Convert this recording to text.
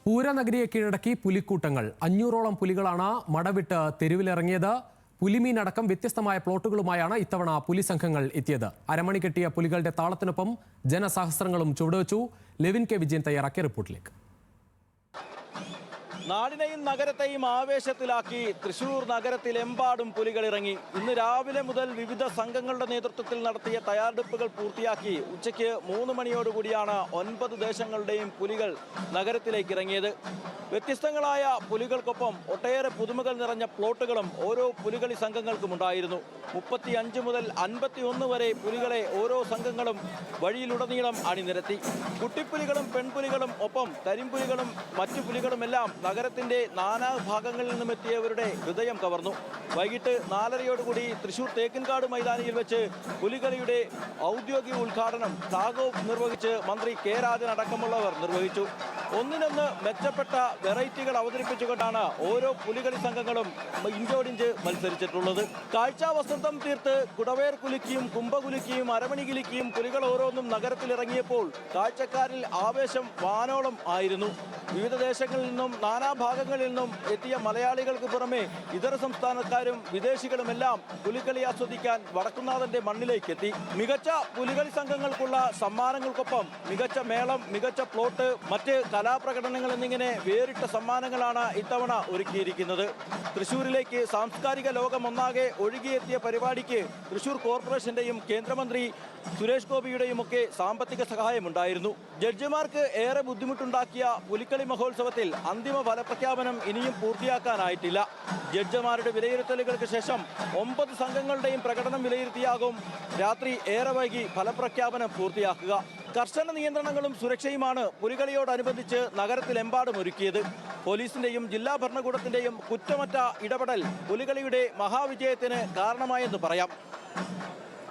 പൂരനഗരിയെ കീഴടക്കി പുലിക്കൂട്ടങ്ങൾ. 500ഓളം പുലികളാണ് മടവിട്ട് തെരുവിലിറങ്ങിയത്. പുലിമീനടക്കം വ്യത്യസ്തമായ പ്ലോട്ടുകളുമായാണ് ഇത്തവണ പുലി സംഘങ്ങൾ എത്തിയത്. അരമണി കെട്ടിയ പുലികളുടെ താളത്തിനൊപ്പം ജനസഹസ്രങ്ങളും ചുവടുവെച്ചു. ലെവിൻ കെ വിജയൻ തയ്യാറാക്കിയ റിപ്പോർട്ടിലേക്ക്. നാടിനെയും നഗരത്തെയും ആവേശത്തിലാക്കി തൃശൂർ നഗരത്തിലെമ്പാടും പുലികൾ ഇറങ്ങി. ഇന്ന് രാവിലെ മുതൽ വിവിധ സംഘങ്ങളുടെ നേതൃത്വത്തിൽ നടത്തിയ തയ്യാറെടുപ്പുകൾ പൂർത്തിയാക്കി ഉച്ചയ്ക്ക് 3 മണിയോടുകൂടിയാണ് 9 ദേശങ്ങളുടെയും പുലികൾ നഗരത്തിലേക്ക് ഇറങ്ങിയത്. വ്യത്യസ്തങ്ങളായ പുലികൾക്കൊപ്പം ഒട്ടേറെ പുതുമകൾ നിറഞ്ഞ പ്ലോട്ടുകളും ഓരോ പുലികളി സംഘങ്ങൾക്കും ഉണ്ടായിരുന്നു. 35 മുതൽ 51 വരെ പുലികളെ ഓരോ സംഘങ്ങളും വഴിയിലുടനീളം അണിനിരത്തി. കുട്ടിപ്പുലികളും പെൺപുലികളും ഒപ്പം കരിമ്പുലികളും മറ്റു പുലികളുമെല്ലാം നഗരത്തിന്റെ നാനാഭാഗങ്ങളിൽ നിന്നും എത്തിയവരുടെ ഹൃദയം കവർന്നു. വൈകിട്ട് 4:30യോടുകൂടി തൃശൂർ തേക്കിൻകാട് മൈതാനിയിൽ വെച്ച് പുലികളിയുടെ ഔദ്യോഗിക ഉദ്ഘാടനം ഫ്ളാഗ് നിർവഹിച്ച് മന്ത്രി കെ രാജൻ അടക്കമുള്ളവർ നിർവഹിച്ചു. ഒന്നിനൊന്ന് മെച്ചപ്പെട്ട വെറൈറ്റികൾ അവതരിപ്പിച്ചുകൊണ്ടാണ് ഓരോ പുലികളി സംഘങ്ങളും ഇഞ്ചോടിഞ്ച് മത്സരിച്ചിട്ടുള്ളത്. കാഴ്ചാ വസന്തം തീർത്ത് കുടവേർ കുലുക്കിയും കുംഭകുലുക്കിയും അരമണി കിലുക്കിയും പുലികൾ ഓരോന്നും നഗരത്തിലിറങ്ങിയപ്പോൾ കാഴ്ചക്കാരിൽ ആവേശം വാനോളം ആയിരുന്നു. വിവിധ ദേശങ്ങളിൽ നിന്നും നാനാഭാഗങ്ങളിൽ നിന്നും എത്തിയ മലയാളികൾക്ക് പുറമെ ഇതര സംസ്ഥാനക്കാരും വിദേശികളുമെല്ലാം പുലികളി ആസ്വദിക്കാൻ വടക്കുന്നാഥന്റെ മണ്ണിലേക്ക് എത്തി. മികച്ച പുലികളി സംഘങ്ങൾക്കുള്ള സമ്മാനങ്ങൾക്കൊപ്പം മികച്ച മേളം, മികച്ച പ്ലോട്ട്, മറ്റ് കലാപ്രകടനങ്ങൾ എന്നിങ്ങനെ വേറിട്ട സമ്മാനങ്ങളാണ് ഇത്തവണ ഒരുക്കിയിരിക്കുന്നത്. തൃശൂരിലേക്ക് സാംസ്കാരിക ലോകം ഒന്നാകെ ഒഴുകിയെത്തിയ പരിപാടിക്ക് തൃശൂർ കോർപ്പറേഷന്റെയും കേന്ദ്രമന്ത്രി സുരേഷ് ഗോപിയുടെയും ഒക്കെ സാമ്പത്തിക സഹായമുണ്ടായിരുന്നു. ജഡ്ജിമാർക്ക് ഏറെ ബുദ്ധിമുട്ടുണ്ടാക്കിയ പുലിക്കളി മഹോത്സവത്തിൽ അന്തിമ ഫലപ്രഖ്യാപനം ഇനിയും പൂർത്തിയാക്കാനായിട്ടില്ല. ജഡ്ജിമാരുടെ വിലയിരുത്തലുകൾക്ക് ശേഷം 9 സംഘങ്ങളുടെയും പ്രകടനം വിലയിരുത്തിയാകും രാത്രി ഏറെ വൈകി ഫലപ്രഖ്യാപനം പൂർത്തിയാക്കുക. കർശന നിയന്ത്രണങ്ങളും സുരക്ഷയുമാണ് പുലികളിയോടനുബന്ധിച്ച് നഗരത്തിലെമ്പാടും ഒരുക്കിയത്. പോലീസിന്റെയും ജില്ലാ ഭരണകൂടത്തിന്റെയും കുറ്റമറ്റ ഇടപെടൽ പുലികളിയുടെ മഹാവിജയത്തിന് കാരണമായെന്ന് പറയാം.